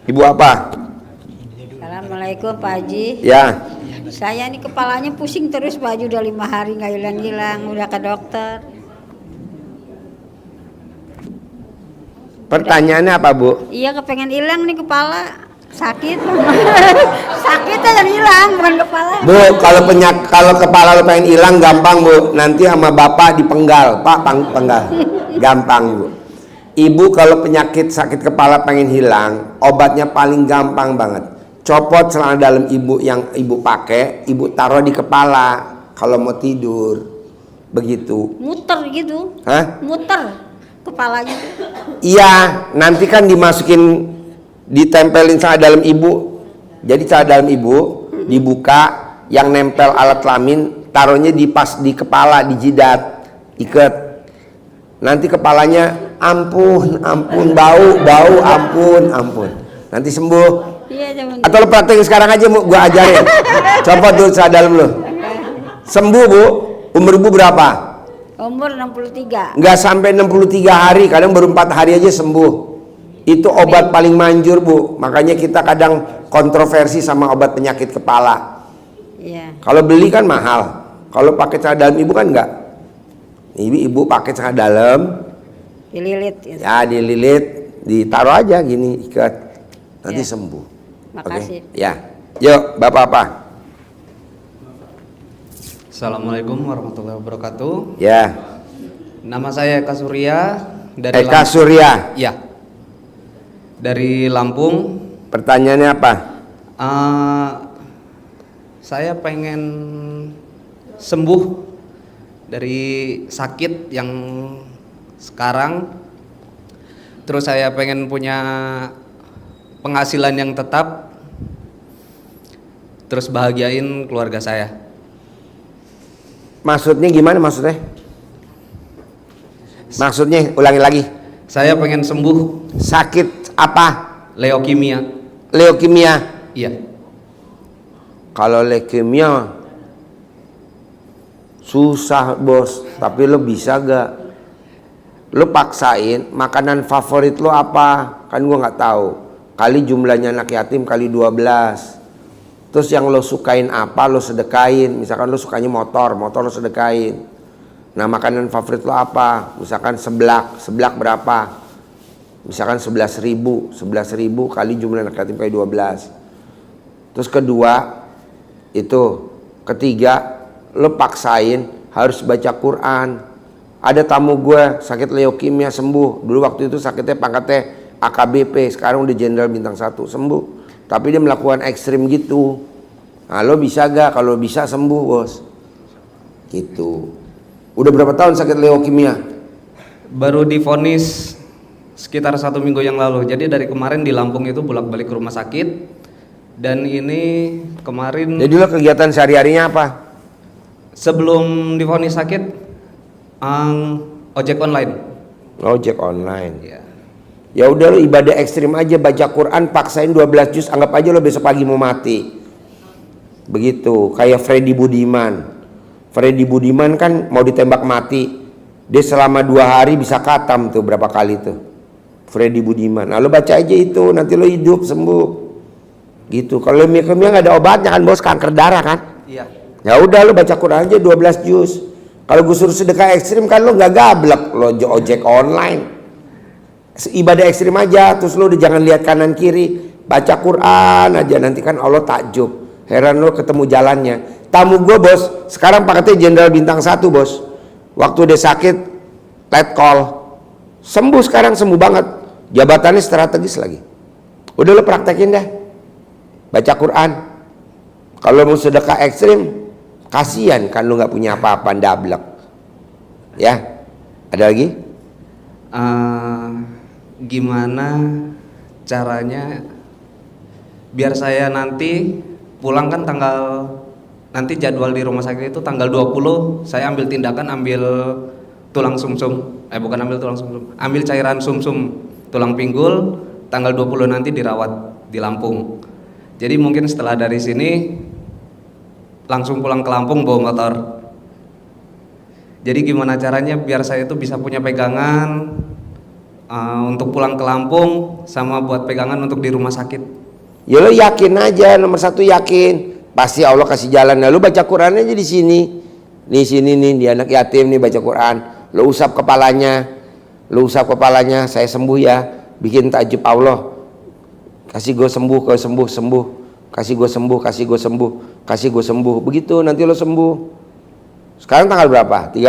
Ibu apa? Assalamualaikum Pak Haji. Ya. Saya ini kepalanya pusing terus Pak Haji, udah 5 hari nggak hilang-hilang, udah ke dokter. Pertanyaannya apa, Bu? Iya, kepengen hilang nih kepala, sakit. Sakit aja hilang, bukan kepala. Bu, kalau kepala lo pengen hilang gampang, Bu. Nanti sama bapak dipenggal, Pak, penggal. Gampang, Bu. Ibu kalau penyakit sakit kepala pengen hilang, obatnya paling gampang banget. Copot celana dalam ibu yang ibu pakai, ibu taruh di kepala kalau mau tidur. Begitu. Muter gitu. Hah? Muter kepalanya. Iya, nanti kan dimasukin, ditempelin celana dalam ibu. Jadi celana dalam ibu dibuka, yang nempel alat kelamin taruhnya pas di kepala, di jidat, ikat. Nanti kepalanya ampun, bau, ampun. Nanti sembuh. Iya, Atau lo praktekin sekarang aja, Bu, gua ajarin. Copot dulu celana dalam lo. Sembuh, Bu. Umur ibu berapa? Umur 63. Nggak sampai 63 hari, kadang baru 4 hari aja sembuh. Itu obat paling manjur, Bu. Makanya kita kadang kontroversi sama obat penyakit kepala. Iya. Kalau beli kan mahal. Kalau pakai celana dalam ibu kan enggak. Ibu pakai celana dalam, Dililit gitu. ya dililit, ditaruh aja gini, ikat. Nanti Ya. sembuh. Makasih. Oke? Ya. Yuk, Bapak apa? Assalamualaikum warahmatullahi wabarakatuh. Ya. Nama saya Eka Surya dari Eka Surya. Ya. Dari Lampung. Pertanyaannya apa? Saya pengen sembuh dari sakit yang sekarang. Terus saya pengen punya penghasilan yang tetap. Terus bahagiain keluarga saya. Maksudnya gimana maksudnya? Maksudnya ulangi lagi. Saya pengen sembuh Sakit apa? leukemia. Leukemia. Iya. Kalau leukemia susah, Bos. Tapi lo bisa gak? Lo paksain makanan favorit lo apa? Kan gua nggak tahu. Kali jumlahnya anak yatim kali 12. Terus yang lo sukain apa, lo sedekain. Misalkan lo sukanya motor lo sedekain. Nah, makanan favorit lo apa? Misalkan seblak berapa? Misalkan 11.000 kali jumlah anak yatim kali 12. Terus kedua, ketiga, lo paksain harus baca Quran. Ada tamu gue sakit leukemia sembuh. Dulu waktu itu sakitnya pangkatnya AKBP, sekarang udah jenderal bintang 1, sembuh. Tapi dia melakukan ekstrim gitu. Nah, lo bisa gak? Kalau bisa sembuh, Bos. Gitu. Udah berapa tahun sakit leukemia? Baru divonis sekitar 1 minggu yang lalu. Jadi dari kemarin di Lampung itu bolak-balik ke rumah sakit. Dan ini kemarin. Jadi lo kegiatan sehari-harinya apa? Sebelum divonis sakit, ojek online. Ojek online. Ya. Ya udah, lo ibadah ekstrim aja, baca Quran, paksain 12 juz, anggap aja lo besok pagi mau mati. Begitu, kayak Freddy Budiman. Freddy Budiman kan mau ditembak mati. Dia selama 2 hari bisa khatam tuh berapa kali tuh. Freddy Budiman. Nah, lo baca aja itu, nanti lo hidup sembuh. Gitu. Kalau leukemia nggak ada obatnya kan, Bos, kanker darah kan? Iya. Ya udah, lo baca Quran aja 12 juz. Kalau gue suruh sedekah ekstrim kan lo nggak gablek, lo ojek online. Ibadah ekstrim aja, terus lo udah jangan lihat kanan kiri, baca Quran aja, nanti kan Allah takjub, heran lo ketemu jalannya. Tamu gue, Bos, sekarang paketnya jenderal bintang 1, Bos. Waktu dia sakit, let call, sembuh, sekarang sembuh banget, jabatannya strategis lagi. Udah lo praktekin dah, baca Quran. Kalau mau sedekah ekstrim, kasihan kan lo nggak punya apa-apa, ndablek. Ya, ada lagi? Gimana caranya biar saya nanti pulang kan nanti jadwal di rumah sakit itu tanggal 20 saya ambil tindakan, ambil tulang sumsum, bukan ambil tulang sumsum, ambil cairan sumsum tulang pinggul, tanggal 20 nanti dirawat di Lampung. Jadi mungkin setelah dari sini langsung pulang ke Lampung bawa motor. Jadi gimana caranya biar saya itu bisa punya pegangan untuk pulang ke Lampung sama buat pegangan untuk di rumah sakit. Ya lo yakin aja, nomor satu yakin, pasti Allah kasih jalan. Nah, lu baca Quran aja di sini. Di sini nih, dia anak yatim nih baca Quran. Lo usap kepalanya, saya sembuh ya. Bikin takjub Allah, kasih gue sembuh, kasih gue sembuh. Begitu nanti lo sembuh. Sekarang tanggal berapa? 13.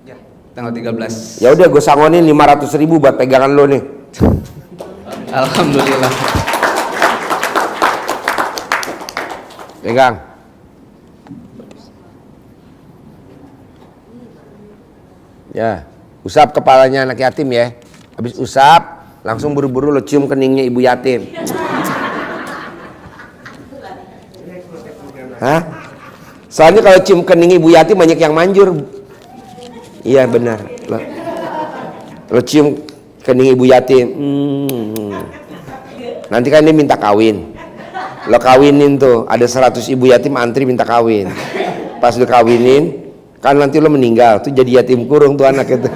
Ya, tanggal 13. Ya udah gue sangonin 500.000 buat pegangan lo nih. Alhamdulillah. Pegang. Ya, usap kepalanya anak yatim ya. Habis usap, langsung buru-buru lo cium keningnya ibu yatim. Hah? Soalnya kalau cium kening ibu yatim banyak yang manjur. Iya benar. Lo cium kening ibu yatim. Nanti kan dia minta kawin. Lo kawinin tuh, ada 100 ibu yatim antri minta kawin. Pas lo kawinin, kan nanti lo meninggal, tuh jadi yatim kurung tuh anak itu.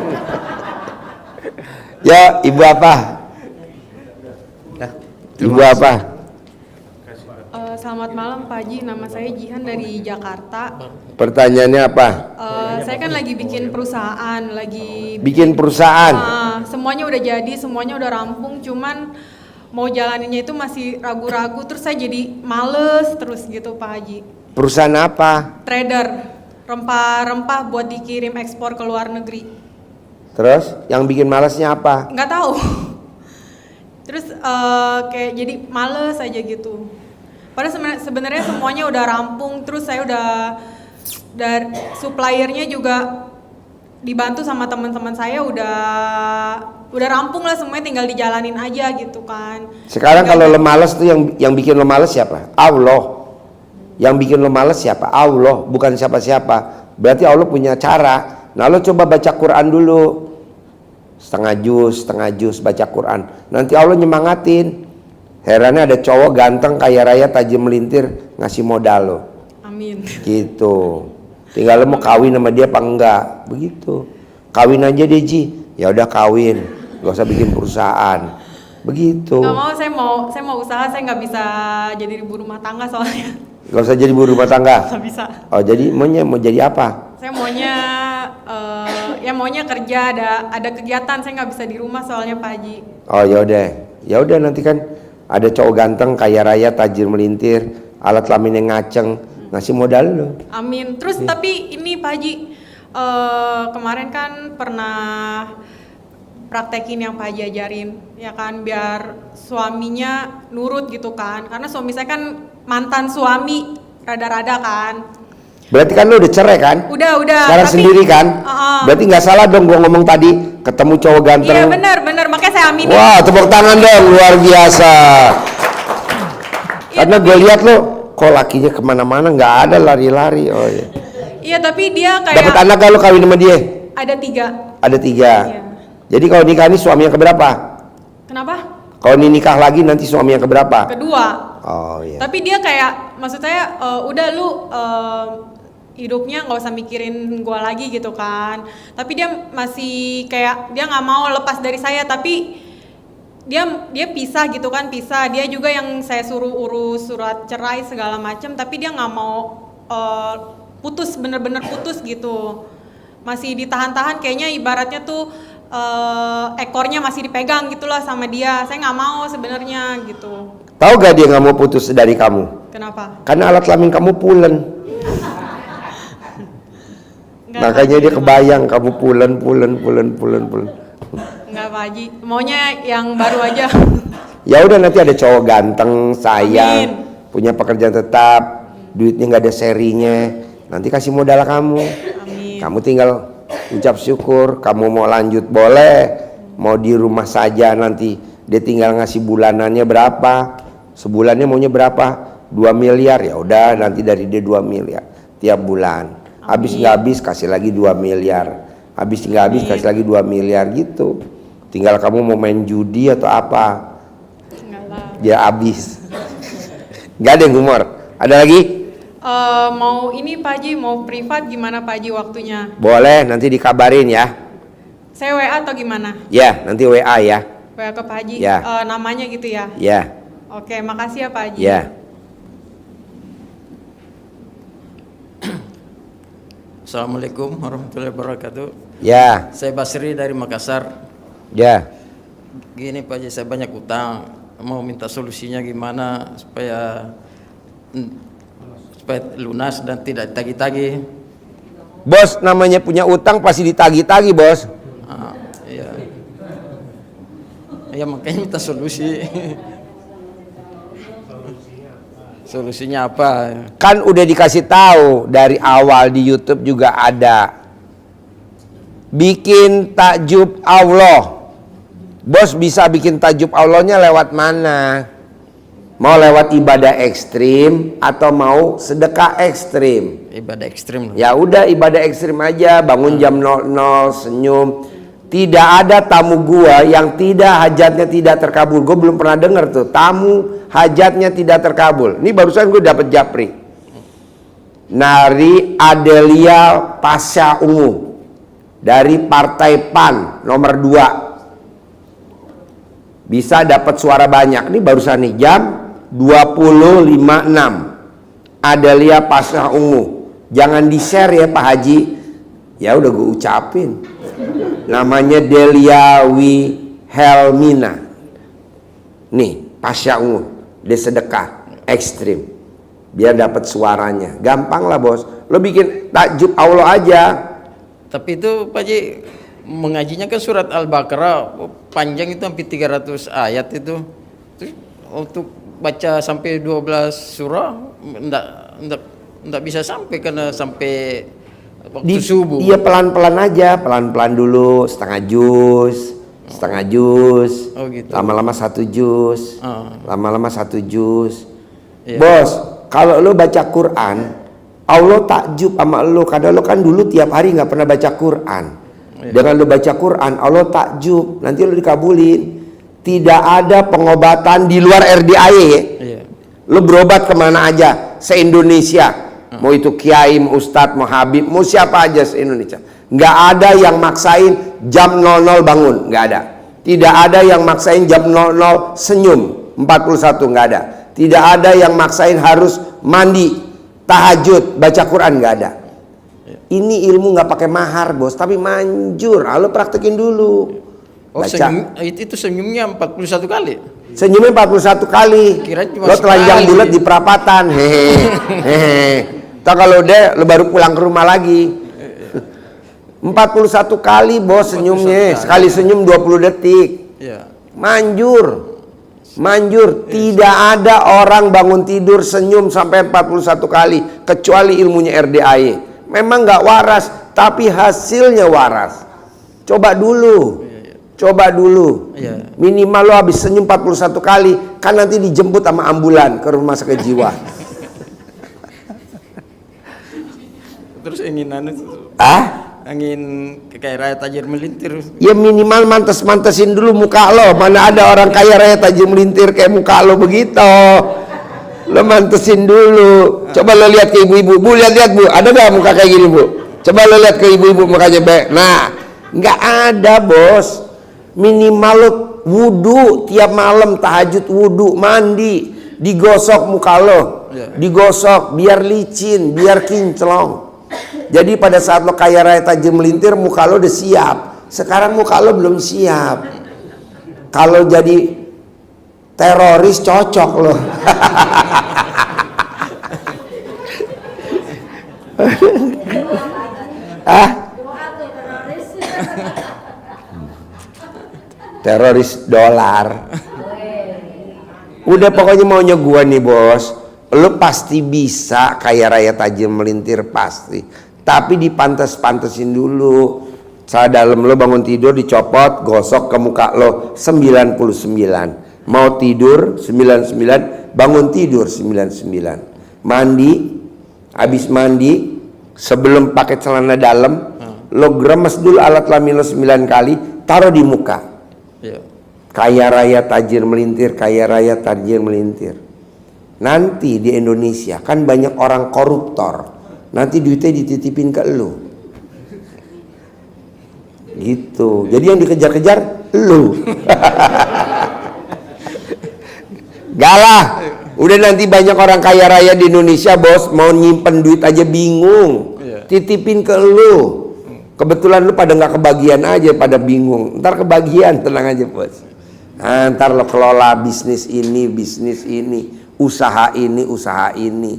Ya, ibu apa? Ibu apa? Selamat malam Pak Haji, nama saya Jihan dari Jakarta. Pertanyaannya apa? Saya kan lagi bikin perusahaan, Bikin perusahaan? semuanya udah jadi, semuanya udah rampung, cuman mau jalaninnya itu masih ragu-ragu, terus saya jadi males terus gitu Pak Haji. Perusahaan apa? Trader, rempah-rempah buat dikirim ekspor ke luar negeri. Terus yang bikin malasnya apa? Nggak tahu. Terus kayak jadi males aja gitu. Padahal sebenarnya semuanya udah rampung, terus saya dari suppliernya juga dibantu sama teman-teman saya udah rampung lah, semuanya tinggal dijalanin aja gitu kan. Sekarang kalau lo males tuh yang bikin lo males siapa? Allah. Yang bikin lo males siapa? Allah, bukan siapa-siapa. Berarti Allah punya cara. Nah lo coba baca Quran dulu, setengah juz baca Quran. Nanti Allah nyemangatin. Herannya ada cowok ganteng kaya raya tajam melintir ngasih modal lo. Amin. Gitu. Tinggal lo mau kawin sama dia apa enggak? Begitu. Kawin aja deh Ji. Ya udah kawin. Gak usah bikin perusahaan. Begitu. Gak mau, saya mau usaha, saya nggak bisa jadi ibu rumah tangga soalnya. Gak usah jadi ibu rumah tangga. Nggak bisa. Oh jadi mau jadi apa? Saya maunya kerja, ada kegiatan, saya nggak bisa di rumah soalnya Pak Haji. Oh ya udah nanti kan ada cowok ganteng kaya raya tajir melintir alat kelamin yang ngaceng ngasih modal lo. Amin. Terus tapi ini Pak Haji, kemarin kan pernah praktekin yang Pak Haji ajarin, ya kan, biar suaminya nurut gitu kan, karena suami saya kan mantan suami rada-rada kan. Berarti kan lo udah cerai kan? Udah. Sekarang tapi, sendiri kan? Berarti nggak salah dong gua ngomong tadi ketemu cowok ganteng. Iya benar, makanya saya aminin. Wah tepuk tangan dong, luar biasa. Karena gue lihat lo kok lakinya kemana-mana nggak ada lari-lari. Oh iya. Iya tapi dia kayak Dapat anak gak lo kawin sama dia? ada 3. Ada 3. Iya. Jadi kalau nikah ini suami yang keberapa? Kenapa? Kalau ini nikah lagi nanti suami yang keberapa? Kedua. Oh iya. Tapi dia kayak, maksud saya udah lu hidupnya nggak usah mikirin gua lagi gitu kan. Tapi dia masih kayak dia nggak mau lepas dari saya, tapi dia pisah gitu kan, pisah. Dia juga yang saya suruh urus surat cerai segala macam, tapi dia nggak mau putus, bener-bener putus gitu. Masih ditahan-tahan, kayaknya ibaratnya tuh ekornya masih dipegang gitulah sama dia. Saya nggak mau sebenarnya gitu. Tahu gak dia nggak mau putus dari kamu? Kenapa? Karena alat kelamin kamu pulen. Makanya dia kebayang kamu pulen. Enggak Pak Haji, maunya yang baru aja. Ya udah nanti ada cowok ganteng, sayang, Amin. punya pekerjaan tetap, duitnya nggak ada serinya. Nanti kasih modal kamu. Amin. Kamu tinggal ucap syukur. Kamu mau lanjut boleh, mau di rumah saja nanti dia tinggal ngasih bulanannya berapa. Sebulannya maunya berapa? 2 miliar. Ya udah nanti dari dia 2 miliar tiap bulan. Habis nggak habis kasih lagi 2 miliar. Habis nggak habis kasih lagi 2 miliar gitu. Tinggal kamu mau main judi atau apa, Enggak lah. dia habis. Nggak ada yang humor. Ada lagi? Mau ini Pak Haji, mau privat gimana Pak Haji waktunya? Boleh, nanti dikabarin ya. Saya WA atau gimana? Ya, nanti WA ya. WA ke Pak Haji. Ya. Namanya gitu ya. Ya, Oke, makasih ya Pak Haji. ya. Assalamualaikum warahmatullahi wabarakatuh. Ya, Saya Basri dari Makassar. ya. Gini Pak Haji, saya banyak utang. Mau minta solusinya gimana supaya lunas dan tidak ditagih-tagih. Bos, namanya punya utang pasti ditagih-tagih, Bos. Iya. Ya makanya minta solusi. Solusinya apa? Kan udah dikasih tahu dari awal di YouTube juga ada. Bikin takjub Allah. Bos bisa bikin takjub Allahnya lewat mana? Mau lewat ibadah ekstrim atau mau sedekah ekstrim? Ibadah ekstrim. Ya udah ibadah ekstrim aja, bangun jam 00, senyum. Tidak ada tamu gua yang tidak hajatnya tidak terkabul. Gue belum pernah dengar tuh tamu hajatnya tidak terkabul. Ini barusan gue dapet japri. Nari Adelia Pasha Ungu dari Partai PAN nomor 2. Bisa dapat suara banyak. Ini barusan nih jam 20.56. Adelia Pasha Ungu. Jangan di-share ya Pak Haji. Ya udah gue ucapin. Namanya Delia Helmina. Nih, Pasha Ungu. Dia sedekah ekstrim. Biar dapat suaranya. Gampang lah bos. Lo bikin takjub Allah aja. Tapi itu Pak Haji, mengajinya kan surat Al-Baqarah panjang itu hampir 300 ayat itu. Terus untuk baca sampai 12 surah enggak bisa sampai karena sampai waktu subuh. Iya pelan-pelan aja, pelan-pelan dulu, setengah juz. Oh gitu. Lama-lama 1 juz. Lama-lama 1 juz. Iya. Bos, kalau lo baca Quran, Allah takjub sama lo karena lo kan dulu tiap hari nggak pernah baca Quran. Dengan lo baca Quran, Allah takjub, nanti lo dikabulin. Tidak ada pengobatan di luar RDAY ya. Iya. Lo berobat kemana aja, se-Indonesia. Mau itu kiai, mau ustadz, mau habib, mau siapa aja se-Indonesia. Nggak ada yang maksain jam 00 bangun, nggak ada. Tidak ada yang maksain jam 00 senyum, 41 nggak ada. Tidak ada yang maksain harus mandi, tahajud, baca Quran, nggak ada. Ini ilmu nggak pakai mahar bos, tapi manjur. Lo praktekin dulu. Baca. Itu senyumnya 41 kali. Senyumnya 41 kali. Kirain cuma Lo telanjang sekali. bulat di perapatan. Hehehe. Ntar kalau udah lo baru pulang ke rumah lagi. 41 kali bos senyumnya. Sekali senyum 20 detik. Iya. Manjur. Tidak ada orang bangun tidur senyum sampai 41 kali kecuali ilmunya RDAY. Memang nggak waras, tapi hasilnya waras. Coba dulu. Iya. Minimal lo habis senyum 41 kali, kan nanti dijemput sama ambulan ke rumah sakit jiwa. Terus angin kayak raya tajir melintir. Ya minimal mantes-mantesin dulu muka lo. Mana ada orang kaya raya tajir melintir kayak muka lo begitu. Lo mantesin dulu. Coba lo lihat ke ibu-ibu. Bu, lihat Bu. Ada gak muka kayak gini Bu? Coba lo lihat ke ibu-ibu mukanya baik. Nah, nggak ada bos. Minimal lo wudu tiap malam, tahajud wudu, mandi, digosok muka lo. Digosok biar licin, biar kinclong. Jadi pada saat lo kaya raya tajir melintir, muka lo udah siap. Sekarang muka lo belum siap. Kalau jadi teroris cocok lo. Teroris dolar. Udah pokoknya maunya gua nih bos. Lo pasti bisa kaya raya tajir melintir pasti. Tapi dipantes-pantesin dulu. Saat dalam lo bangun tidur dicopot, gosok ke muka lo 99. Mau tidur 99, bangun tidur 99. Mandi, habis mandi sebelum pakai celana dalam, lo gremes dulu alat kelamin lo 9 kali, taruh di muka. Iya. Kaya raya tajir melintir, kaya raya tajir melintir. Nanti di Indonesia kan banyak orang koruptor. Nanti duitnya dititipin ke lu. Gitu. Jadi yang dikejar-kejar lu. Galah. Udah nanti banyak orang kaya raya di Indonesia, bos, mau nyimpen duit aja bingung. Titipin ke lu. Kebetulan lu pada nggak kebagian aja, pada bingung. Ntar kebagian, tenang aja, bos. Nah, ntar lo kelola bisnis ini, usaha ini.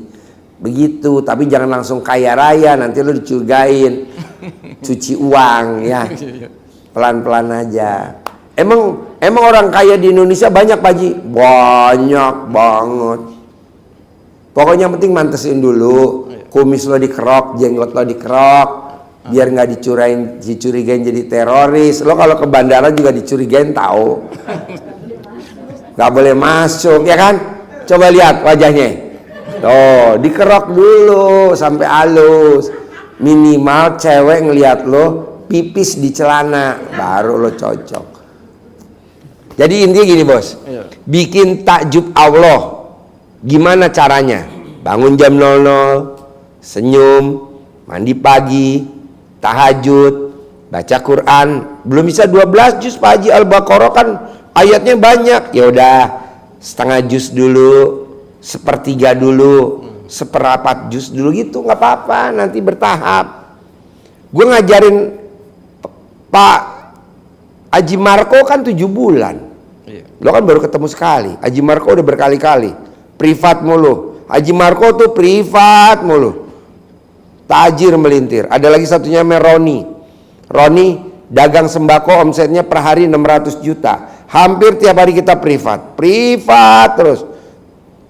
Begitu, tapi jangan langsung kaya raya, nanti lu dicurigain cuci uang ya. Pelan-pelan aja. Emang orang kaya di Indonesia banyak, Pak Haji? Banyak banget. Pokoknya yang penting mantesin dulu. Kumis lo dikerok, jenggot lo dikerok, biar nggak dicurigain jadi teroris. Lo kalau ke bandara juga dicurigain, tahu. Nggak boleh masuk, ya kan? Coba lihat wajahnya. Tuh, dikerok dulu sampai halus. Minimal cewek ngelihat lo pipis di celana, baru lo cocok. Jadi intinya gini, bos, bikin takjub Allah. Gimana caranya? Bangun jam 00, senyum, mandi pagi, tahajud, baca Quran. Belum bisa 12 juz, Pak Haji. Al-Baqarah kan ayatnya banyak. Ya udah, setengah juz dulu, sepertiga dulu, seperempat juz dulu gitu, nggak apa-apa. Nanti bertahap. Gue ngajarin Pak Haji Marco kan 7 bulan. Lo kan baru ketemu sekali. Haji Marco udah berkali-kali. Privat mulu. Haji Marco tuh privat mulu. Tajir melintir. Ada lagi satunya namanya Roni. Roni dagang sembako, omsetnya per hari 600 juta. Hampir tiap hari kita privat. Privat terus.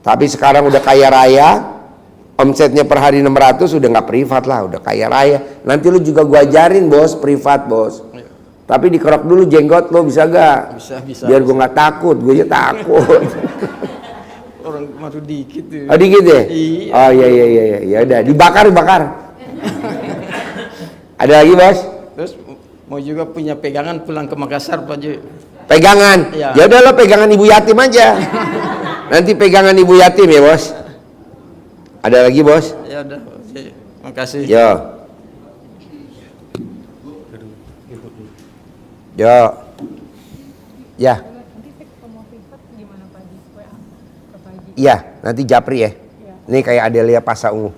Tapi sekarang udah kaya raya. Omsetnya per hari 600, udah nggak privat lah, udah kaya raya. Nanti lu juga gua ajarin, bos, privat, bos. Tapi dikerok dulu jenggot lo, bisa gak? Bisa. Biar gue nggak takut, gue aja takut. Orang masuk dikit tuh. Oh dikit ya? Iya. Oh iya. Ya udah, dibakar. Ada lagi, bos? Terus mau juga punya pegangan pulang ke Makassar, Pak Haji. Pegangan? Iya. Ya udah lo pegangan ibu yatim aja. Nanti pegangan ibu yatim ya, bos. Ada lagi, bos? Ya udah, oke. Makasih. Ya. Iya, nanti japri ya. Ini kayak Adelia Pasa Ungu.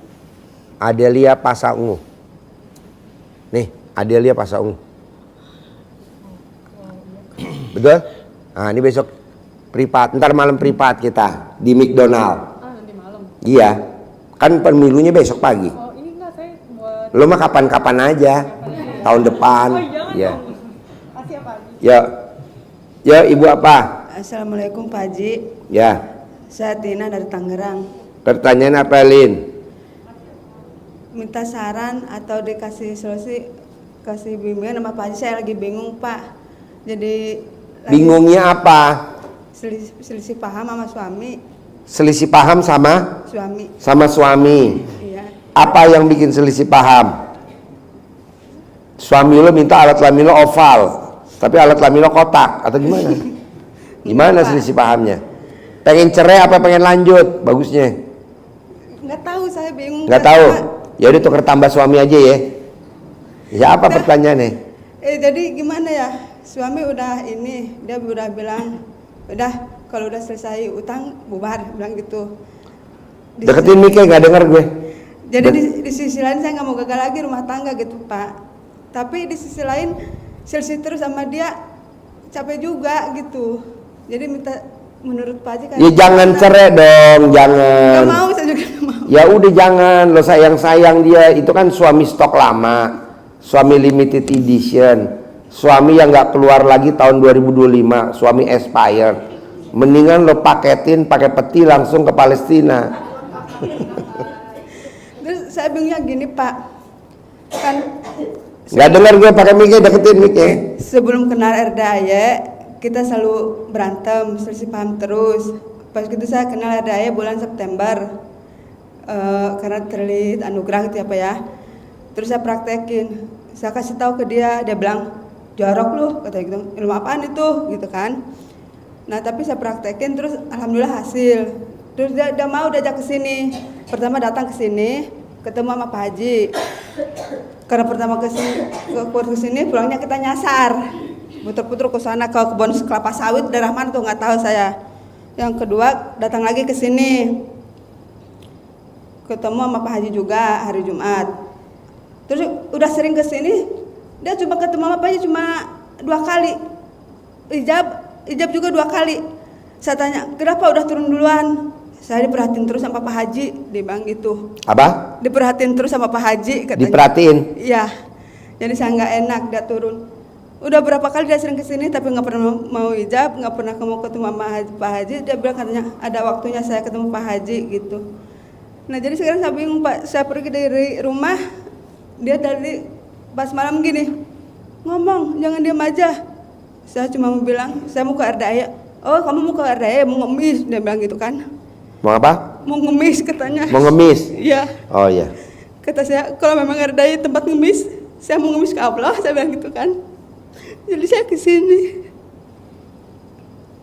Nih, Adelia Pasa Ungu. Betul? Nah, ini besok privat. Ntar malam privat kita di McDonald. Nanti malam. Iya. Kan pemilunya besok pagi. Oh, ini enggak, saya buat Lo mah kapan-kapan aja. Tahun depan. Ya. Ya, Ibu apa? Assalamualaikum Pak Haji. Ya. Saya Tina dari Tangerang. Pertanyaan apa, Lin? Minta saran atau dikasih solusi, kasih bimbingan sama Pak Haji. Saya lagi bingung, Pak. Jadi Bingungnya apa? selisih paham sama suami. Selisih paham sama suami. Iya. Apa yang bikin selisih paham? Suami lo minta alat kelamin lo oval, tapi alat kelamin lo kotak atau gimana? Gimana selisih pahamnya? Pengen cerai apa pengen lanjut? Bagusnya? Nggak tahu, saya bingung. Nggak tahu. Ya udah tuker tambah suami aja ya. Ya apa pertanyaannya? Jadi gimana ya? Suami dia udah bilang, udah kalau udah selesai utang bubar, bilang gitu. Deketin mic-nya, nggak denger gue. Jadi di sisi lain saya nggak mau gagal lagi rumah tangga gitu, Pak. Tapi di sisi lain selisih terus sama dia, capek juga gitu. Jadi minta menurut Pak Haji kan. Ya jangan cerai dong, jangan. Gak mau, saya juga gak mau. Ya udah jangan, lo sayang dia. Itu kan suami stok lama, suami limited edition, suami yang nggak keluar lagi tahun 2025, suami expired. Mendingan lo paketin pakai peti langsung ke Palestina. Terus saya bingungnya gini, Pak. Kan Nggak dengar gue, pakai mic-nya, deketin mic-nya. sebelum kenal RDAY kita selalu berantem, selisih paham terus. Pas gitu saya kenal RDAY bulan September. Karena terlihat anugerah gitu apa ya. Terus saya praktekin, saya kasih tahu ke dia bilang jorok lu, kata gitu, ilmu apaan itu gitu kan. Nah tapi saya praktekin terus alhamdulillah hasil. Terus dia mau diajak ke sini. Pertama datang ke sini, ketemu sama Pak Haji. karena pertama ke sini pulangnya kita nyasar, putar-putar ke sana ke kebun kelapa sawit daerah mana tuh nggak tahu saya. Yang kedua datang lagi ke sini, ketemu sama Pak Haji juga hari Jumat. Terus udah sering ke sini, dia cuma ketemu sama Pak Haji cuma 2 kali. Ijab juga 2 kali. Saya tanya, kenapa udah turun duluan? Saya diperhatiin terus sama Pak Haji, dia bilang gitu. Apa? Diperhatiin terus sama Pak Haji katanya. Diperhatiin? Iya. Jadi saya nggak enak dia turun. Udah berapa kali dia sering kesini tapi nggak pernah mau ijab, nggak pernah mau ketemu sama Pak Haji. Dia bilang katanya ada waktunya saya ketemu Pak Haji gitu. Nah jadi sekarang saya bingung Pak, saya pergi dari rumah, dia dari pas malam gini ngomong jangan diam aja. Saya cuma mau bilang saya mau ke Ardaya. Oh kamu mau ke Ardaya mau ngemis, dia bilang gitu kan. Mau apa? Mau ngemis katanya. Mau ngemis? Iya. Oh iya. Kata saya kalau memang Ardaya tempat ngemis, saya mau ngemis ke Allah, saya bilang gitu kan. Jadi saya kesini.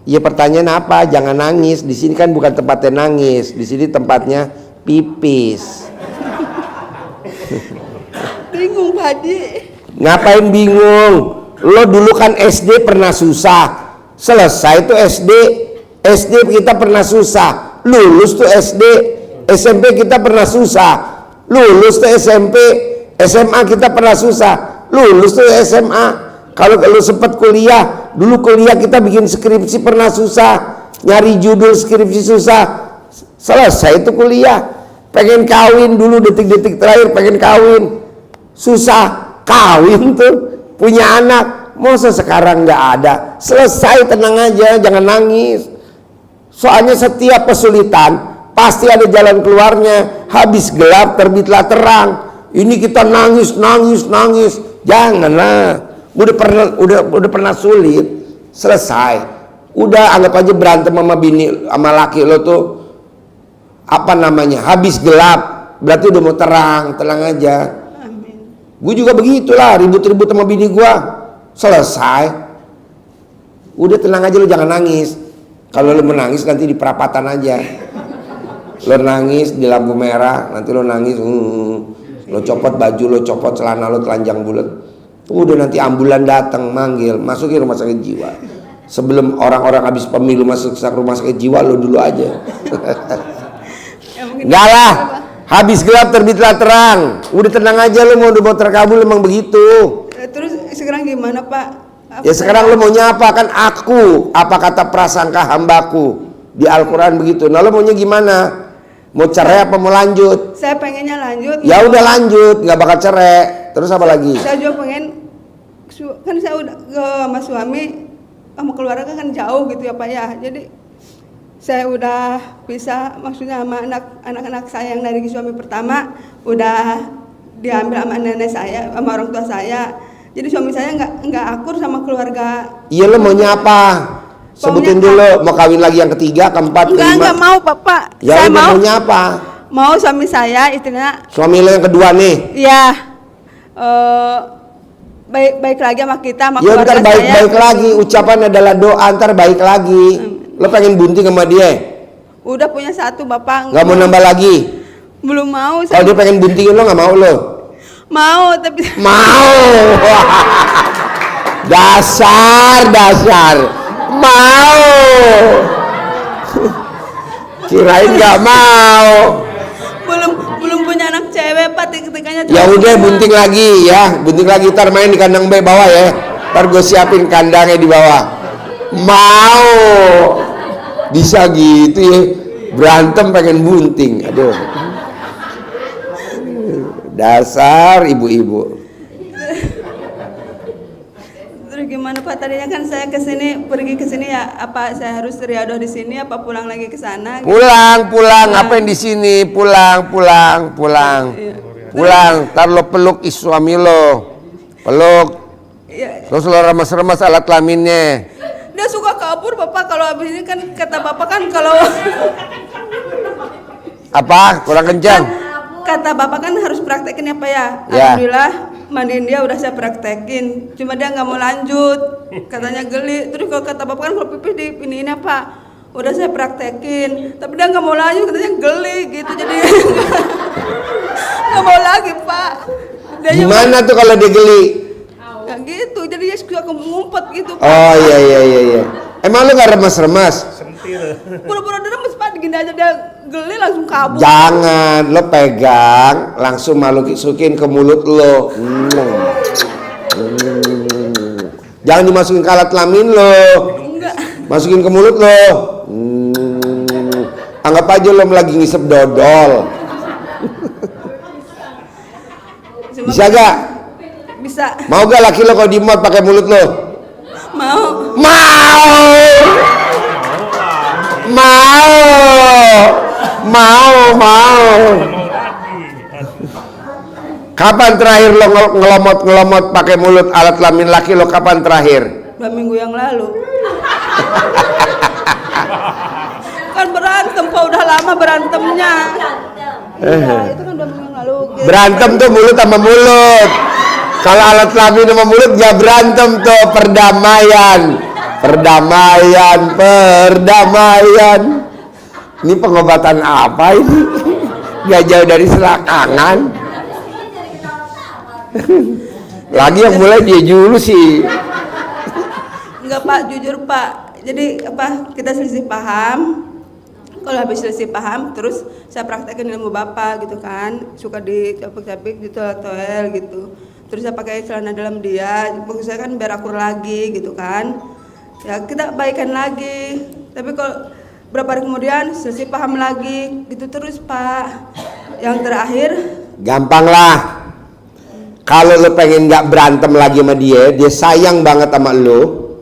Ya pertanyaan apa? Jangan nangis. Di sini kan bukan tempatnya nangis. Di sini tempatnya pipis. Bingung Pak Haji. Ngapain bingung? Lo dulu kan SD pernah susah. Selesai tuh SD. SD kita pernah susah. Lulus tuh SD. SMP kita pernah susah. Lulus tuh SMP. SMA kita pernah susah. Lulus tuh SMA. Kalau lu sempat kuliah, dulu kuliah kita bikin skripsi pernah susah, nyari judul skripsi susah, selesai itu kuliah. Pengen kawin dulu detik-detik terakhir pengen kawin, susah kawin tuh, punya anak, masa sekarang nggak ada, selesai tenang aja, jangan nangis. Soalnya setiap kesulitan pasti ada jalan keluarnya, habis gelap terbitlah terang. Ini kita nangis, janganlah. Udah pernah sulit, selesai. Udah anggap aja berantem sama bini sama laki lo tuh apa namanya? Habis gelap, berarti udah mau terang, tenang aja. Amin. Gue juga begitulah, ribut-ribut sama bini gue, selesai. Udah tenang aja lo, jangan nangis. Kalau lo menangis nanti di perapatan aja. Lo nangis di lampu merah, nanti lo nangis, lo copot baju, lo copot celana, lo telanjang bulat. Udah nanti ambulan datang manggil, masukin rumah sakit jiwa. Sebelum orang-orang habis pemilu masuk ke rumah sakit jiwa, lo dulu aja. Enggak lah, habis gelap terbitlah terang. Udah tenang aja, lo mau terkabul emang begitu. Terus sekarang gimana Pak? Ya sekarang lo maunya apa? Kan aku, apa kata prasangka hambaku di Al-Quran begitu. Nah lo maunya gimana? Mau cerai apa mau lanjut? Saya pengennya lanjut. Ya udah lanjut, nggak bakal cerai. Terus apa lagi? Saya juga pengen, kan saya udah sama suami, sama keluarga kan jauh gitu ya Pak ya. Jadi saya udah pisah, maksudnya sama anak-anak saya yang dari suami pertama udah diambil sama nenek saya, sama orang tua saya. Jadi suami saya nggak akur sama keluarga. Iya lo maunya apa? Sebutin dulu, mau kawin lagi yang ketiga, keempat, kelima? Enggak mau Bapak. Ya saya maunya apa? Mau suami saya istrinya. Suami lo yang kedua nih? Iya. Baik lagi sama kita, sama ya ntar baik lagi, ucapan adalah doa, ntar baik lagi. Lo pengen bunting sama dia? Udah punya satu Bapak. Nggak mau nambah lagi? Belum mau. Kalau dia pengen buntingin lo nggak mau lo? Mau tapi. Mau. dasar mau. Kirain nggak mau. Belum punya anak cewek Pak, ketikanya. Ya udah bunting lagi ya, bunting lagi, ntar main di kandang B bawah ya, ntar gue siapin kandangnya di bawah. Mau bisa gitu ya, berantem pengen bunting, aduh. Dasar ibu-ibu. Terus gimana Pak, tadinya kan saya pergi ke sini ya, apa saya harus riadoh di sini apa pulang lagi ke sana? Pulang, ngapain di sini? Pulang. Ntar lo peluk suami lo, peluk. Iya. Terus lo remas-remas alat kelaminnya. Dia suka kabur Bapak, kalau habis ini kan kata Bapak kan kalau Apa? Kurang kencang? kata Bapak kan harus praktekin ya Pak ya. Ya. Alhamdulillah mandiin dia udah saya praktekin, cuma dia nggak mau lanjut, katanya geli. Terus kalau kata Bapak kan kalau pipis di iniin Pak, udah saya praktekin, tapi dia nggak mau lanjut, katanya geli gitu, jadi nggak mau lagi Pak. Gimana tuh kalau dia geli? Kayak gitu, jadi dia suka ngumpet gitu. Oh iya. Emang lu gak remas-remas? Pura-pura remes Pak, gini aja dia geli langsung kabur. Jangan, lo pegang, langsung masukin ke mulut lo. Jangan dimasukin ke alat kelamin lo. Enggak. Masukin ke mulut lo. Anggap aja lo lagi ngisep dodol. Bisa gak? Bisa. Mau gak laki lo kalau dimot pakai mulut lo? Mau. Mau. Kapan terakhir lo ngelomot pakai mulut alat kelamin laki lo? Kapan terakhir? 2 minggu yang lalu. Kan berantem Pak, udah lama berantemnya. Iya, itu kan 2 minggu yang lalu. Berantem tuh mulut sama mulut. Kalau alat kelamin sama mulut gak berantem tuh, perdamaian. Ini pengobatan apa ini? Gak jauh dari selakangan. Lagi yang mulai dia dulu sih. Enggak Pak, jujur Pak. Jadi kita selisih paham. Kalau habis selisih paham, terus saya praktekin ilmu Bapak gitu kan. Suka dicapik-capik gitu toel gitu. Terus saya pakai celana dalam dia. Pokoknya saya kan biar akur lagi gitu kan. Ya kita baikan lagi. Tapi kalau berapa hari kemudian selisih paham lagi gitu terus Pak. Yang terakhir Gampang lah. Kalau lo pengen gak berantem lagi sama dia sayang banget sama lo.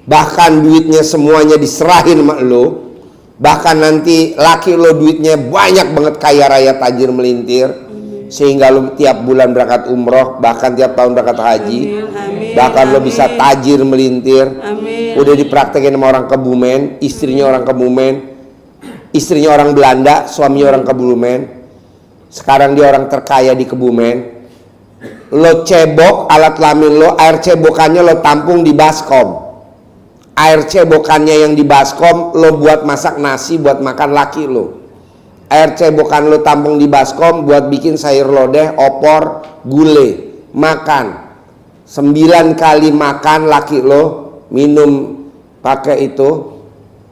Bahkan duitnya semuanya diserahin sama lo. Bahkan nanti laki lo duitnya banyak banget, kaya raya tajir melintir. Sehingga lo tiap bulan berangkat umroh, bahkan tiap tahun berangkat haji. Amin, Bahkan lo amin. bisa tajir melintir. Amin. Udah dipraktekin sama orang Kebumen, istrinya orang Kebumen, istrinya orang Belanda, suaminya orang Kebumen. Sekarang dia orang terkaya di Kebumen. Lo cebok alat kelamin lo, air cebokannya lo tampung di baskom. Air cebokannya yang di baskom lo buat masak nasi buat makan laki lo. Air cebokan lo tampung di baskom buat bikin sayur lodeh, opor, gulai, makan. 9 kali makan laki lo, minum pakai itu.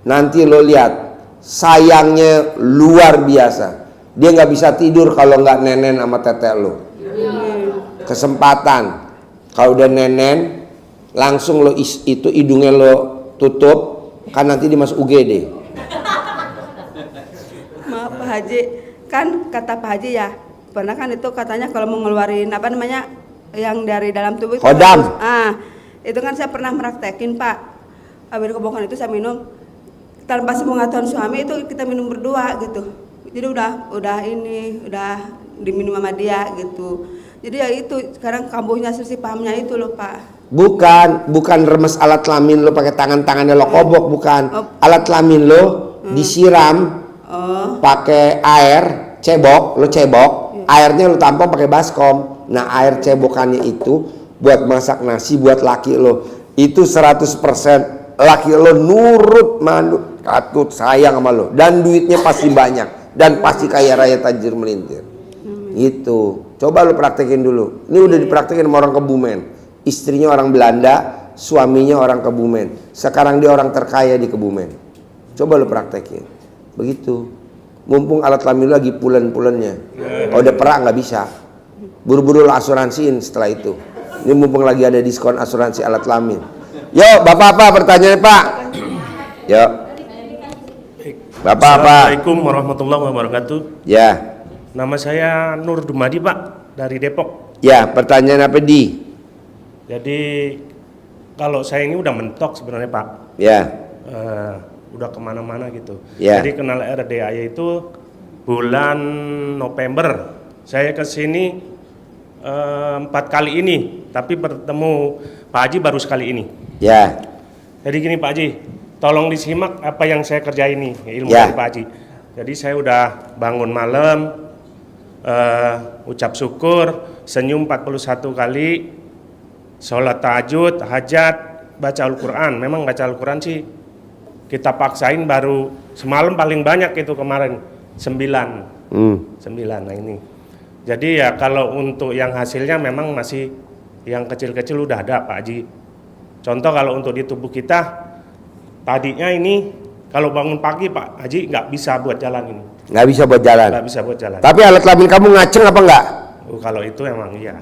Nanti lo lihat sayangnya luar biasa. Dia nggak bisa tidur kalau nggak nenen sama tetek lo. Kesempatan kalau udah nenen langsung lo itu hidungnya lo tutup, kan nanti dimasuk UGD. Maaf Pak Haji, kan kata Pak Haji ya, pernah kan itu katanya kalau mau ngeluarin apa namanya yang dari dalam tubuh itu Kodam. Itu kan saya pernah praktekin Pak. Habis kebohongan itu saya minum tanpa sepengetahuan suami, itu kita minum berdua gitu. Jadi udah diminum sama dia gitu. Jadi ya itu sekarang kambuhnya selisih pahamnya itu loh Pak. Bukan remes alat kelamin lo pakai tangannya lo kobok, bukan. Alat kelamin lo disiram pakai air cebok, lo cebok, airnya lo tampung pakai baskom. Nah, air cebokannya itu buat masak nasi buat laki lo. Itu 100% laki lo nurut, manut, katut, sayang sama lo, dan duitnya pasti banyak dan pasti kaya raya tajir melintir. Itu. Coba lo praktekin dulu. Ini udah dipraktekin sama orang Kebumen. Istrinya orang Belanda, suaminya orang Kebumen. Sekarang dia orang terkaya di Kebumen. Coba lo praktekin. Begitu. Mumpung alat kelamin lo lagi pulen-pulennya. Kalau udah perak nggak bisa. Buru-buru lo asuransiin setelah itu. Ini mumpung lagi ada diskon asuransi alat kelamin. Yuk, Bapak apa pertanyaannya Pak? Yuk. Bapak apa? Assalamualaikum warahmatullahi wabarakatuh. Ya. Nama saya Nur Dumadi Pak, dari Depok. Ya, pertanyaan apa di? Jadi kalau saya ini udah mentok sebenarnya Pak. Ya. Udah kemana-mana gitu. Ya. Jadi kenal RDAY itu bulan November. Saya ke sini 4 kali ini, tapi bertemu Pak Haji baru sekali ini. Ya. Jadi gini Pak Haji, tolong disimak apa yang saya kerjain ini, ilmu Ya. dari Pak Haji. Jadi saya udah bangun malam, ucap syukur, senyum 41 kali, sholat tahajud, hajat, baca Al-Quran. Memang baca Al-Quran sih kita paksain baru semalam paling banyak itu kemarin 9. 9. Nah ini Jadi ya kalau untuk yang hasilnya memang masih yang kecil-kecil udah ada Pak Haji. Contoh kalau untuk di tubuh kita, tadinya ini kalau bangun pagi Pak Haji nggak bisa buat jalan ini. Nggak bisa buat jalan. Nggak bisa buat jalan. Tapi alat kelamin kamu ngaceng apa enggak? Kalau itu emang iya.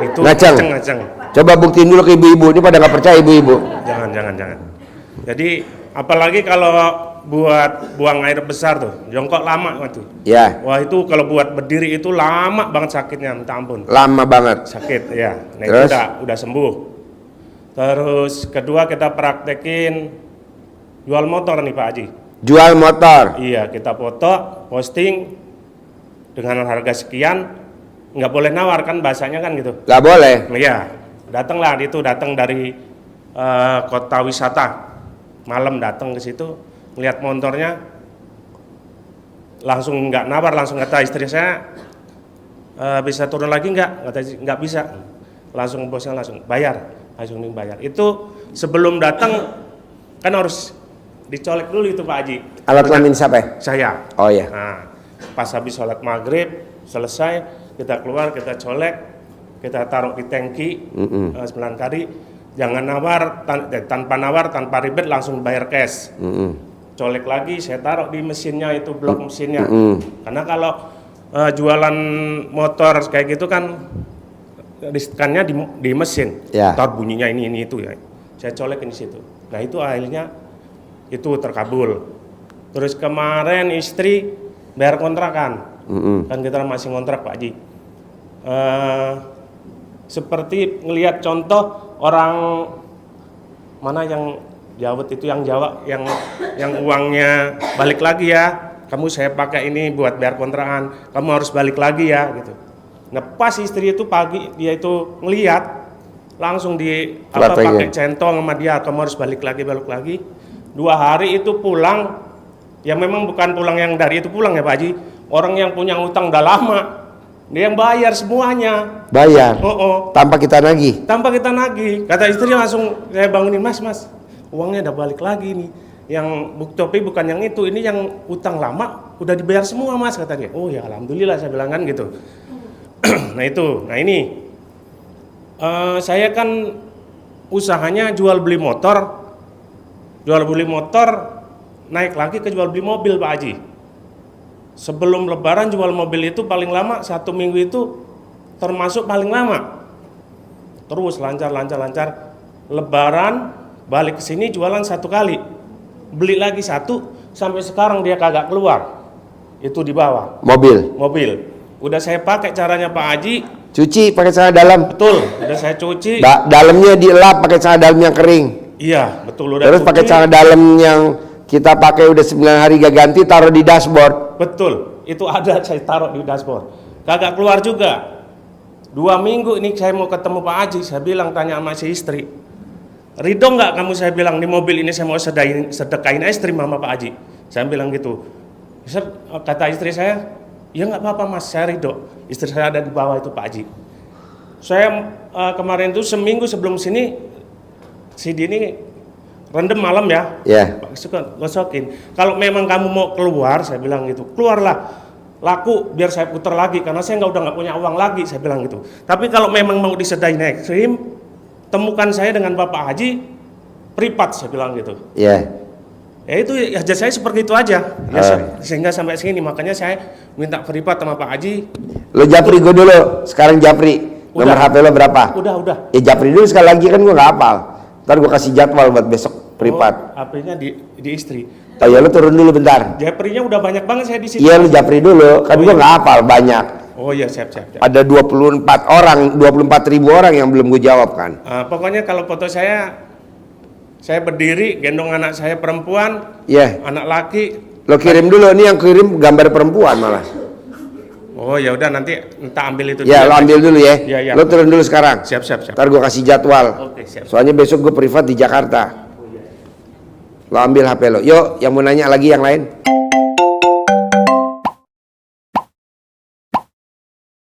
Itu Ngaceng. ngaceng. Coba buktiin dulu ke ibu-ibu, ini pada nggak percaya ibu-ibu. Jangan. Jadi apalagi kalau buat buang air besar tuh, jongkok lama waktu. Ya, Wah itu kalau buat berdiri itu lama banget sakitnya, minta ampun. lama banget. Sakit ya. Nah Terus? itu udah sembuh. Terus kedua kita praktekin jual motor nih Pak Haji. Jual motor. Iya kita foto, posting dengan harga sekian, nggak boleh nawar kan bahasanya kan gitu. Nggak boleh. Iya, datang dari kota wisata, malam datang ke situ, ngeliat motornya, langsung nggak nawar, langsung kata istri saya, bisa turun lagi nggak? Kata nggak bisa, langsung bosnya langsung bayar, Itu sebelum datang kan harus dicolek dulu itu Pak Haji. Alat kelamin siapa ya? Saya. Oh iya. Nah, pas habis sholat maghrib selesai, kita keluar, kita colek, kita taruh di tangki 9 kali. Jangan nawar, tanpa nawar, tanpa ribet, langsung bayar cash. Colek lagi, saya taruh di mesinnya itu, blok mesinnya. Karena kalau jualan motor kayak gitu kan riskannya di mesin. Ya. Ntar bunyinya ini itu ya. Saya colekin di situ. Nah itu akhirnya itu terkabul. Terus kemarin istri bayar kontrakan. Kan kita masih kontrak Pak Haji. Seperti ngelihat contoh orang mana yang jawet itu, yang Jawa, yang uangnya balik lagi ya, kamu saya pakai ini buat bayar kontrakan, kamu harus balik lagi ya gitu. Nah pas istri itu pagi dia itu ngelihat langsung pakai centong sama dia, kamu harus balik lagi. 2 hari itu pulang, yang memang bukan pulang yang dari itu pulang ya Pak Haji, orang yang punya utang udah lama, dia yang bayar semuanya. Bayar. Tanpa kita nagih. Tanpa kita nagih. Kata istri langsung saya bangunin, mas, uangnya udah balik lagi nih. Yang tapi bukan yang itu, ini yang utang lama udah dibayar semua mas, kata dia. Oh ya alhamdulillah, saya bilang kan gitu. Nah itu, nah ini saya kan usahanya jual beli motor, naik lagi ke jual beli mobil Pak Haji. Sebelum lebaran jual mobil itu paling lama 1 minggu itu termasuk paling lama. Terus lancar. Lebaran balik ke sini jualan 1 kali. Beli lagi 1 sampai sekarang dia kagak keluar. Itu di bawah. Mobil. Udah saya pakai caranya Pak Haji. Cuci pakai celana dalam. Betul, udah saya cuci. Dalamnya dielap pakai celana dalam yang kering. Iya, betul udah. Terus pakai celana dalam yang kita pakai udah 9 hari gak ganti, taruh di dashboard. Betul, itu ada saya taruh di dashboard. Kagak keluar juga. 2 minggu ini saya mau ketemu Pak Haji, saya bilang tanya sama si istri. Ridho nggak kamu, saya bilang di mobil ini saya mau sedekahin es krim sama Pak Haji. Saya bilang gitu. Kata istri saya, ya nggak apa-apa mas, saya ridho. Istri saya ada di bawah itu Pak Haji. Saya kemarin itu seminggu sebelum sini, si Dini rendem malam ya. Iya. Gosokin. Kalau memang kamu mau keluar, saya bilang gitu, keluarlah. Laku biar saya putar lagi, karena saya udah nggak punya uang lagi, saya bilang gitu. Tapi kalau memang mau disedain es krim, temukan saya dengan Bapak Haji, privat, saya bilang gitu. Iya. Ya itu aja, saya seperti itu aja. Ya, sehingga sampai sini, makanya saya minta privat sama Pak Haji. Lo japri gue dulu, sekarang japri. Nomor HP lo berapa? Udah. Ya japri dulu sekali lagi, kan gue nggak hafal. Ntar gue kasih jadwal buat besok privat. HP-nya di istri. Oh ya, lo turun dulu bentar. Japrinya udah banyak banget saya di sini. Iya, lo japri dulu, kan gue nggak hafal banyak. Oh iya, siap. Ada 24 ribu orang yang belum gue jawab kan. Pokoknya kalau foto saya berdiri gendong anak saya perempuan, anak laki. Lo kirim dulu, ini yang kirim gambar perempuan malah. Oh ya udah, nanti entah ambil itu. Ya, lo ambil dulu ya. Iya. Lo turun dulu sekarang. Siap. Ntar gue kasih jadwal. Oke, siap. Soalnya besok gue privat di Jakarta. Lo ambil HP lo. Yuk, yang mau nanya lagi yang lain.